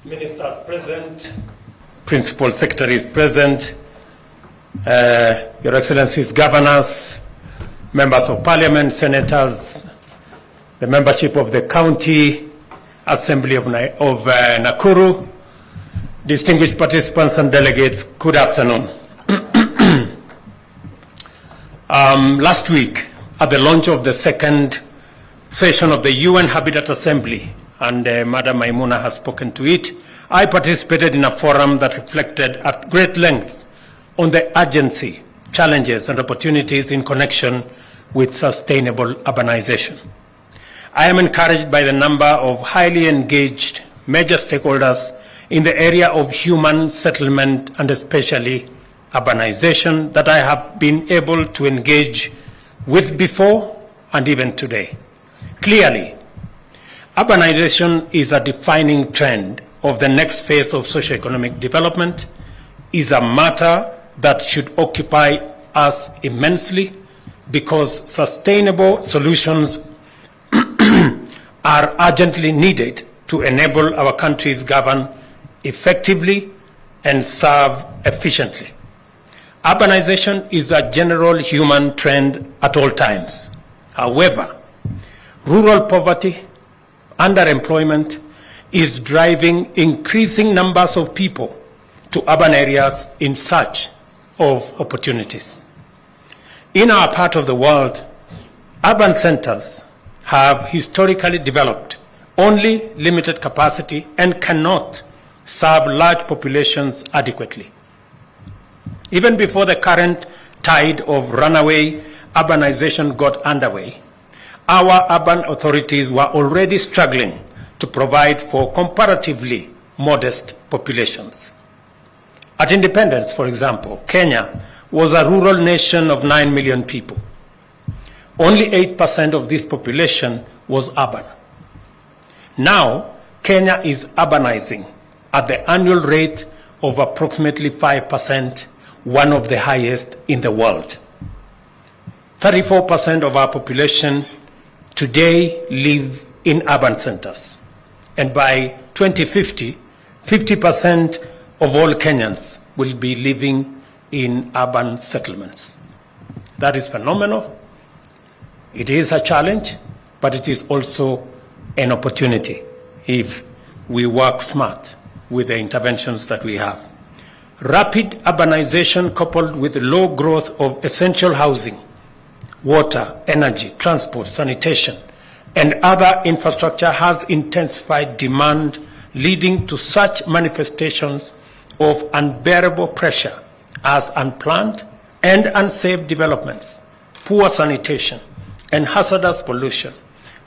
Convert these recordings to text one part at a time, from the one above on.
Ministers present, Principal Secretaries present, Your Excellencies Governors, Members of Parliament, Senators, the membership of the County Assembly of Nakuru, distinguished participants and delegates, good afternoon. Last week, at the launch of the second session of the UN Habitat Assembly, and Madam Maimuna has spoken to it, I participated in a forum that reflected at great length on the urgency, challenges, and opportunities in connection with sustainable urbanization. I am encouraged by the number of highly engaged major stakeholders in the area of human settlement and especially urbanization that I have been able to engage with before and even today. Clearly, urbanization is a defining trend of the next phase of socioeconomic development, is a matter that should occupy us immensely because sustainable solutions are urgently needed to enable our countries govern effectively and serve efficiently. Urbanization is a general human trend at all times. However, rural poverty, underemployment is driving increasing numbers of people to urban areas in search of opportunities. In our part of the world, urban centers have historically developed only limited capacity and cannot serve large populations adequately. Even before the current tide of runaway urbanization got underway, our urban authorities were already struggling to provide for comparatively modest populations. At independence, for example, Kenya was a rural nation of 9 million people. Only 8% of this population was urban. Now, Kenya is urbanizing at the annual rate of approximately 5%, one of the highest in the world. 34% of our population today live in urban centers. And by 2050, 50% of all Kenyans will be living in urban settlements. That is phenomenal. It is a challenge, but it is also an opportunity if we work smart with the interventions that we have. Rapid urbanization coupled with low growth of essential housing, water, energy, transport, sanitation, and other infrastructure has intensified demand, leading to such manifestations of unbearable pressure as unplanned and unsafe developments, poor sanitation, and hazardous pollution,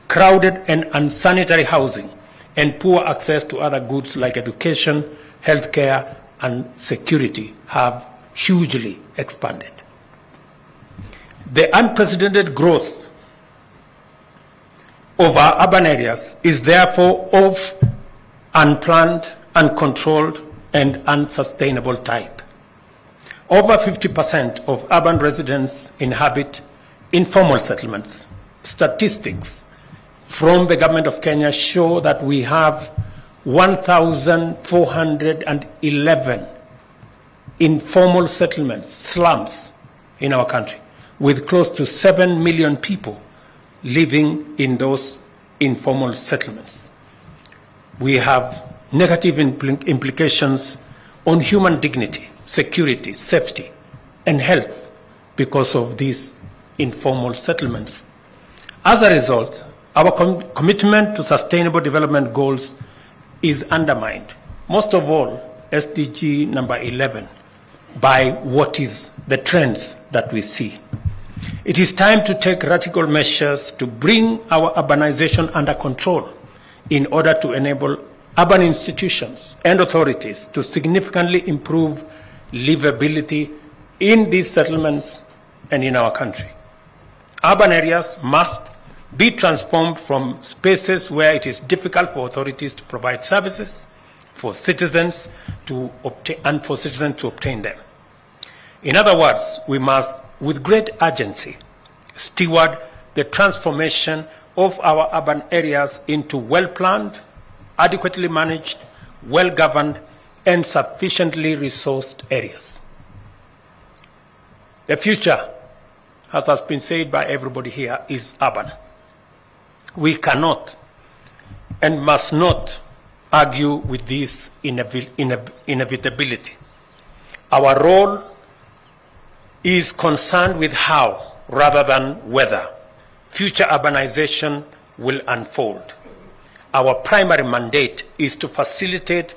crowded and unsanitary housing, and poor access to other goods like education, healthcare, and security have hugely expanded. The unprecedented growth of our urban areas is therefore of unplanned, uncontrolled, and unsustainable type. Over 50% of urban residents inhabit informal settlements. Statistics from the government of Kenya show that we have 1,411 informal settlements, slums in our country, with close to 7 million people living in those informal settlements. We have negative implications on human dignity, security, safety, and health because of these informal settlements. As a result, our commitment to sustainable development goals is undermined, most of all SDG number 11, by what is the trends that we see. It is time to take radical measures to bring our urbanization under control in order to enable urban institutions and authorities to significantly improve livability in these settlements and in our country. Urban areas must be transformed from spaces where it is difficult for authorities to provide services for citizens to obtain them. In other words, we must, with great urgency, steward the transformation of our urban areas into well-planned, adequately managed, well-governed, and sufficiently resourced areas. The future, as has been said by everybody here, is urban. We cannot and must not argue with this inevitability. Our role is concerned with how, rather than whether, future urbanization will unfold. Our primary mandate is to facilitate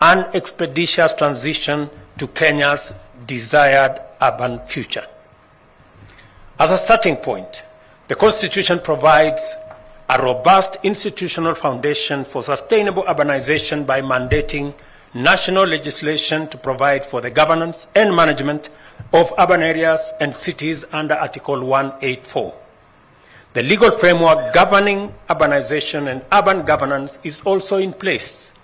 an expeditious transition to Kenya's desired urban future. As a starting point, the Constitution provides a robust institutional foundation for sustainable urbanization by mandating national legislation to provide for the governance and management of urban areas and cities under Article 184. The legal framework governing urbanization and urban governance is also in place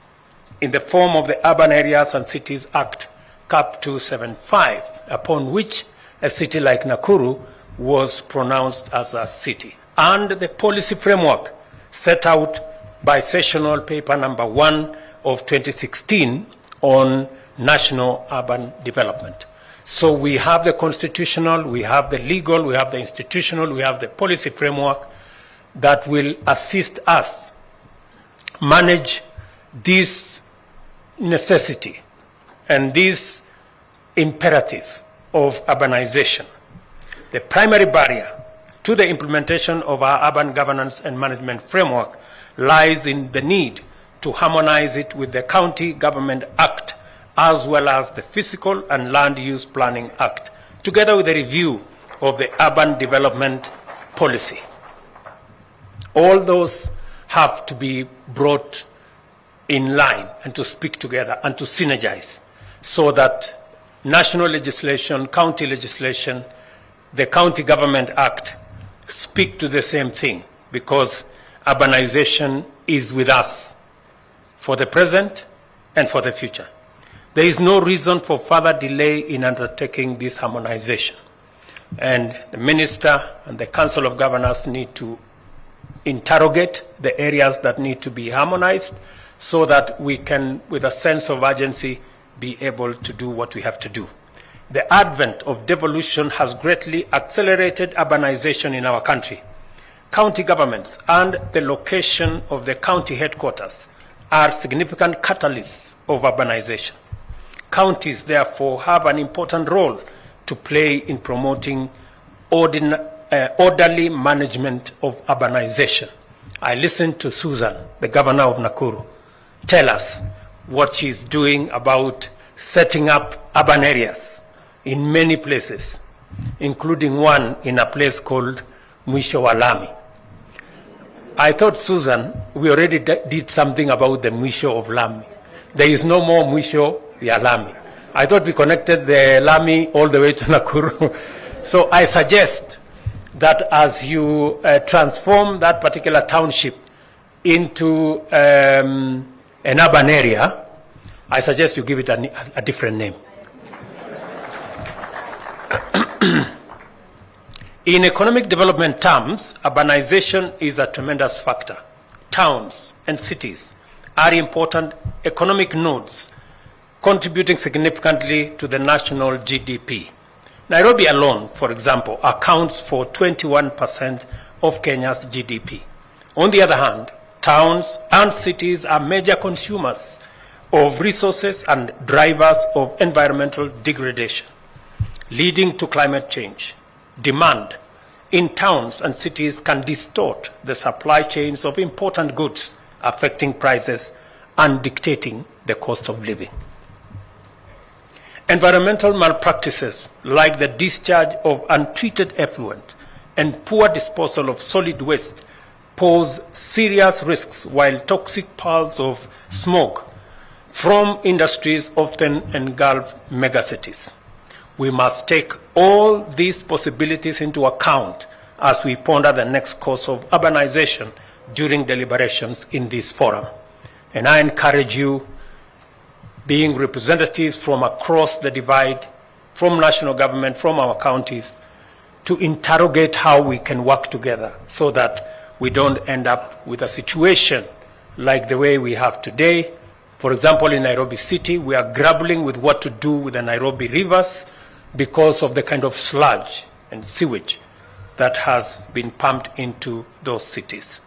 in the form of the Urban Areas and Cities Act, Cap 275, upon which a city like Nakuru was pronounced as a city, and the policy framework set out by Sessional Paper Number 1 of 2016 on national urban development. So we have the constitutional, we have the legal, we have the institutional, we have the policy framework that will assist us manage this necessity and this imperative of urbanization. The primary barrier to the implementation of our urban governance and management framework lies in the need to harmonize it with the County Government Act, as well as the Physical and Land Use Planning Act, together with a review of the urban development policy. All those have to be brought in line and to speak together and to synergize so that national legislation, county legislation, the County Government Act speak to the same thing, because urbanization is with us for the present and for the future. There is no reason for further delay in undertaking this harmonization. And the Minister and the Council of Governors need to interrogate the areas that need to be harmonized so that we can, with a sense of urgency, be able to do what we have to do. The advent of devolution has greatly accelerated urbanization in our country. County governments and the location of the county headquarters are significant catalysts of urbanization. Counties, therefore, have an important role to play in promoting orderly management of urbanization. I listened to Susan, the governor of Nakuru, tell us what she's doing about setting up urban areas in many places, including one in a place called Mwisho wa Lami. I thought, Susan, we already did something about the Mwisho of Lami. There is no more Mwisho ya Lami. I thought we connected the Lami all the way to Nakuru. So I suggest that as you transform that particular township into an urban area, I suggest you give it a different name. In economic development terms, urbanization is a tremendous factor. Towns and cities are important economic nodes, contributing significantly to the national GDP. Nairobi alone, for example, accounts for 21% of Kenya's GDP. On the other hand, towns and cities are major consumers of resources and drivers of environmental degradation, leading to climate change. Demand in towns and cities can distort the supply chains of important goods, affecting prices and dictating the cost of living. Environmental malpractices like the discharge of untreated effluent and poor disposal of solid waste pose serious risks, while toxic piles of smoke from industries often engulf megacities. We must take all these possibilities into account as we ponder the next course of urbanization during deliberations in this forum. And I encourage you, being representatives from across the divide, from national government, from our counties, to interrogate how we can work together so that we don't end up with a situation like the way we have today. For example, in Nairobi City, we are grappling with what to do with the Nairobi rivers because of the kind of sludge and sewage that has been pumped into those cities.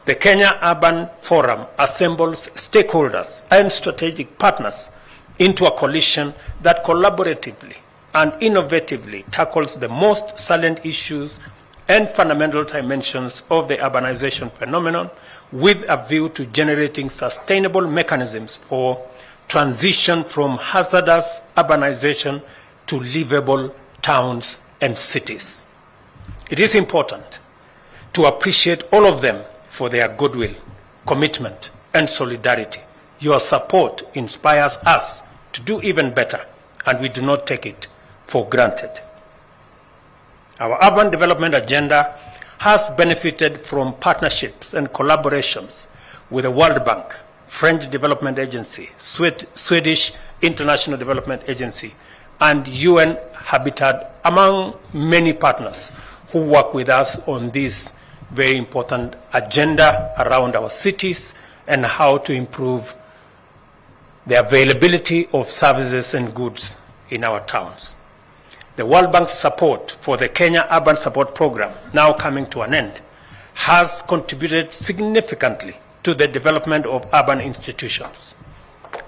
The Kenya Urban Forum assembles stakeholders and strategic partners into a coalition that collaboratively and innovatively tackles the most salient issues and fundamental dimensions of the urbanization phenomenon with a view to generating sustainable mechanisms for transition from hazardous urbanization to livable towns and cities. It is important to appreciate all of them for their goodwill, commitment, and solidarity. Your support inspires us to do even better, and we do not take it for granted. Our urban development agenda has benefited from partnerships and collaborations with the World Bank, French Development Agency, Swedish International Development Agency, and UN Habitat, among many partners who work with us on this very important agenda around our cities and how to improve the availability of services and goods in our towns. The World Bank's support for the Kenya Urban Support Program, now coming to an end, has contributed significantly to the development of urban institutions.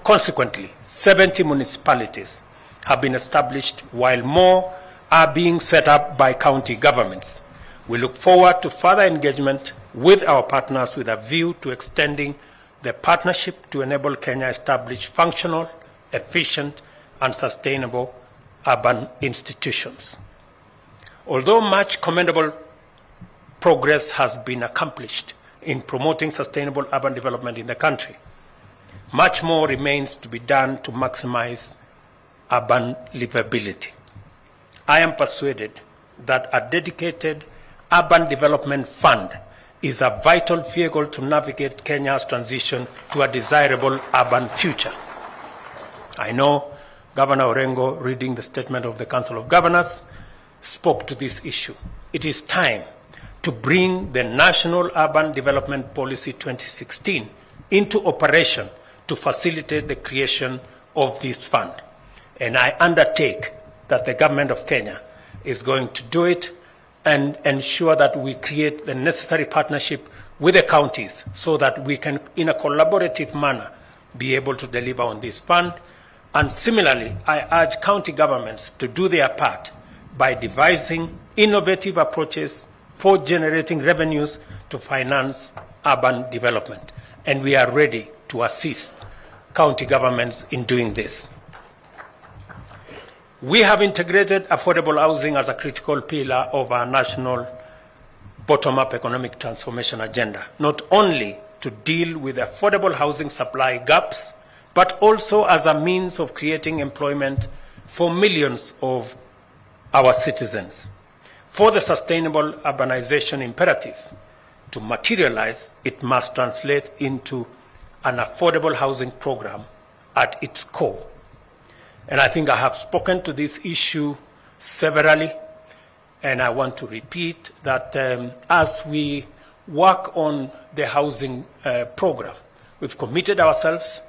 Consequently, 70 municipalities have been established, while more are being set up by county governments. We look forward to further engagement with our partners with a view to extending the partnership to enable Kenya establish functional, efficient, and sustainable urban institutions. Although much commendable progress has been accomplished in promoting sustainable urban development in the country, much more remains to be done to maximize urban livability. I am persuaded that a dedicated urban development fund is a vital vehicle to navigate Kenya's transition to a desirable urban future. I know Governor Orengo, reading the statement of the Council of Governors, spoke to this issue. It is time to bring the National Urban Development Policy 2016 into operation to facilitate the creation of this fund. And I undertake that the government of Kenya is going to do it and ensure that we create the necessary partnership with the counties so that we can, in a collaborative manner, be able to deliver on this fund. And similarly, I urge county governments to do their part by devising innovative approaches for generating revenues to finance urban development. And we are ready to assist county governments in doing this. We have integrated affordable housing as a critical pillar of our national bottom-up economic transformation agenda, not only to deal with affordable housing supply gaps, but also as a means of creating employment for millions of our citizens. For the sustainable urbanization imperative to materialize, it must translate into an affordable housing program at its core. And I think I have spoken to this issue severally, and I want to repeat that as we work on the housing program, we've committed ourselves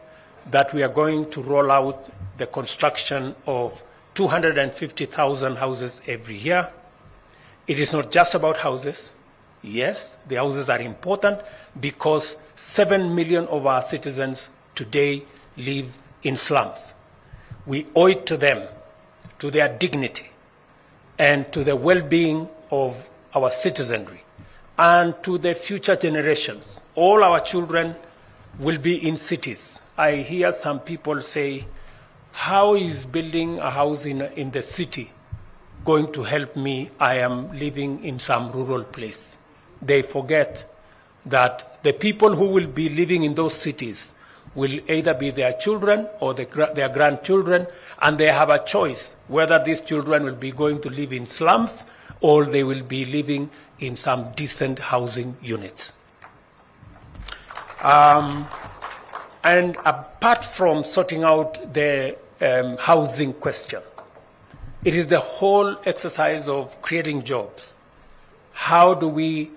that we are going to roll out the construction of 250,000 houses every year. It is not just about houses. Yes, the houses are important because 7 million of our citizens today live in slums. We owe it to them, to their dignity, and to the well-being of our citizenry, and to the future generations. All our children will be in cities. I hear some people say, how is building a house in the city going to help me? I am living in some rural place. They forget that the people who will be living in those cities will either be their children or their grandchildren, and they have a choice whether these children will be going to live in slums or they will be living in some decent housing units. And apart from sorting out the housing question, it is the whole exercise of creating jobs. How do we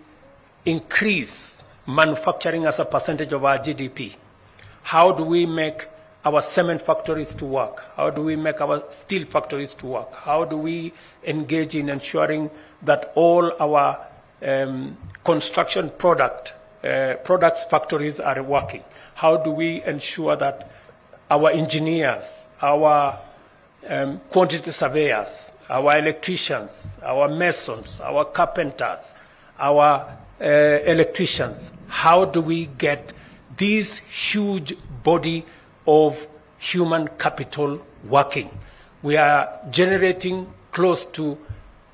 increase manufacturing as a percentage of our GDP? How do we make our cement factories to work? How do we make our steel factories to work? How do we engage in ensuring that all our construction products factories are working? How do we ensure that our engineers, our quantity surveyors, our electricians, our masons, our carpenters, our electricians, how do we get this huge body of human capital working? We are generating close to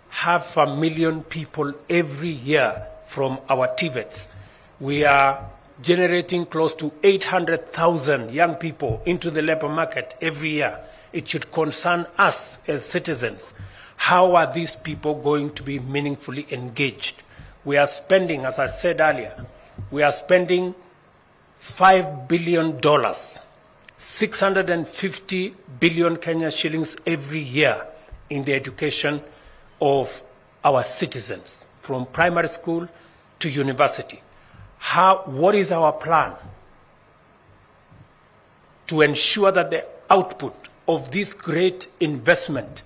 500,000 people every year from our TVETs. We are generating close to 800,000 young people into the labor market every year. It should concern us as citizens. How are these people going to be meaningfully engaged? We are spending, as I said earlier, we are spending $5 billion, 650 billion Kenya shillings every year in the education of our citizens, from primary school to university. What is our plan to ensure that the output of this great investment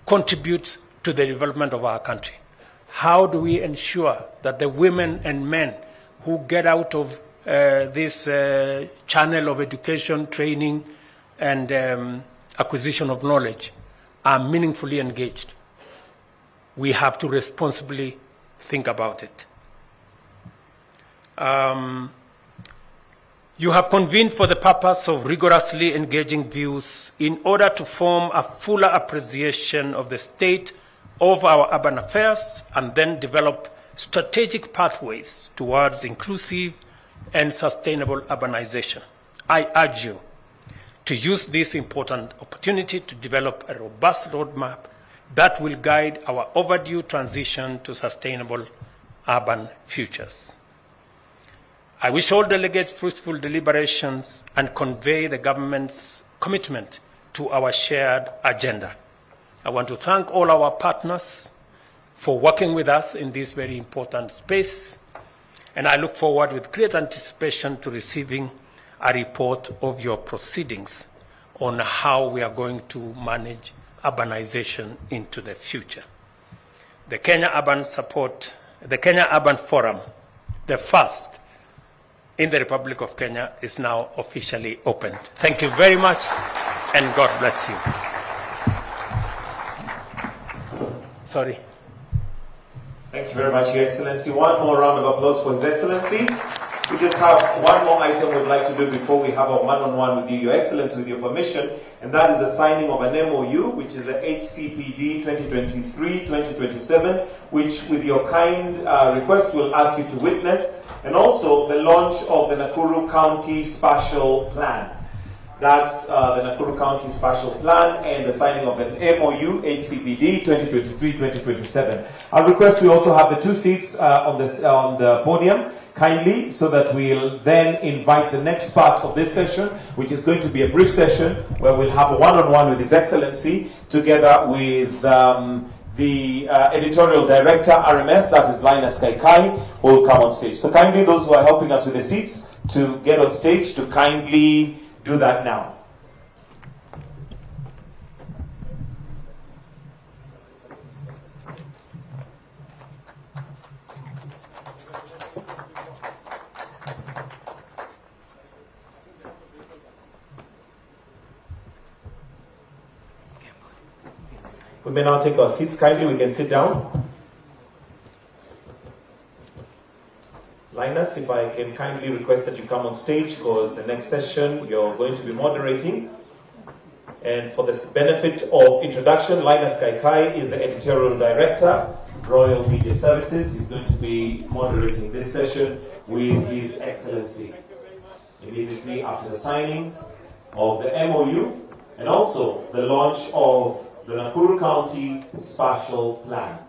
contributes to the development of our country? How do we ensure that the women and men who get out of this channel of education, training, and acquisition of knowledge are meaningfully engaged? We have to responsibly think about it. You have convened for the purpose of rigorously engaging views in order to form a fuller appreciation of the state of our urban affairs and then develop strategic pathways towards inclusive and sustainable urbanization. I urge you to use this important opportunity to develop a robust roadmap that will guide our overdue transition to sustainable urban futures. I wish all delegates fruitful deliberations and convey the government's commitment to our shared agenda. I want to thank all our partners for working with us in this very important space, and I look forward with great anticipation to receiving a report of your proceedings on how we are going to manage urbanization into the future. The Kenya Urban Forum, the first in the Republic of Kenya, is now officially opened. Thank you very much, and God bless you. Sorry. Thank you very much, Your Excellency. One more round of applause for His Excellency. We just have one more item we'd like to do before we have our one-on-one with you, Your Excellency, with your permission, and that is the signing of an MOU, which is the HCPD 2023-2027, which, with your kind request, we'll ask you to witness, and also the launch of the Nakuru County Spatial Plan. That's the Nakuru County Spatial Plan and the signing of an MOU, HCPD 2023-2027. I'll request we also have the two seats on the podium, kindly, so that we'll then invite the next part of this session, which is going to be a brief session where we'll have a one-on-one with His Excellency, together with the editorial director, RMS, that is Linus Kaikai, who will come on stage. So kindly, those who are helping us with the seats to get on stage, to kindly do that now. We may now take our seats. Kindly, we can sit down. Linus, if I can kindly request that you come on stage, because the next session you're going to be moderating. And for the benefit of introduction, Linus Kaikai is the editorial director, Royal Media Services. He's going to be moderating this session with His Excellency immediately after the signing of the MOU and also the launch of the Nakuru County Spatial Plan.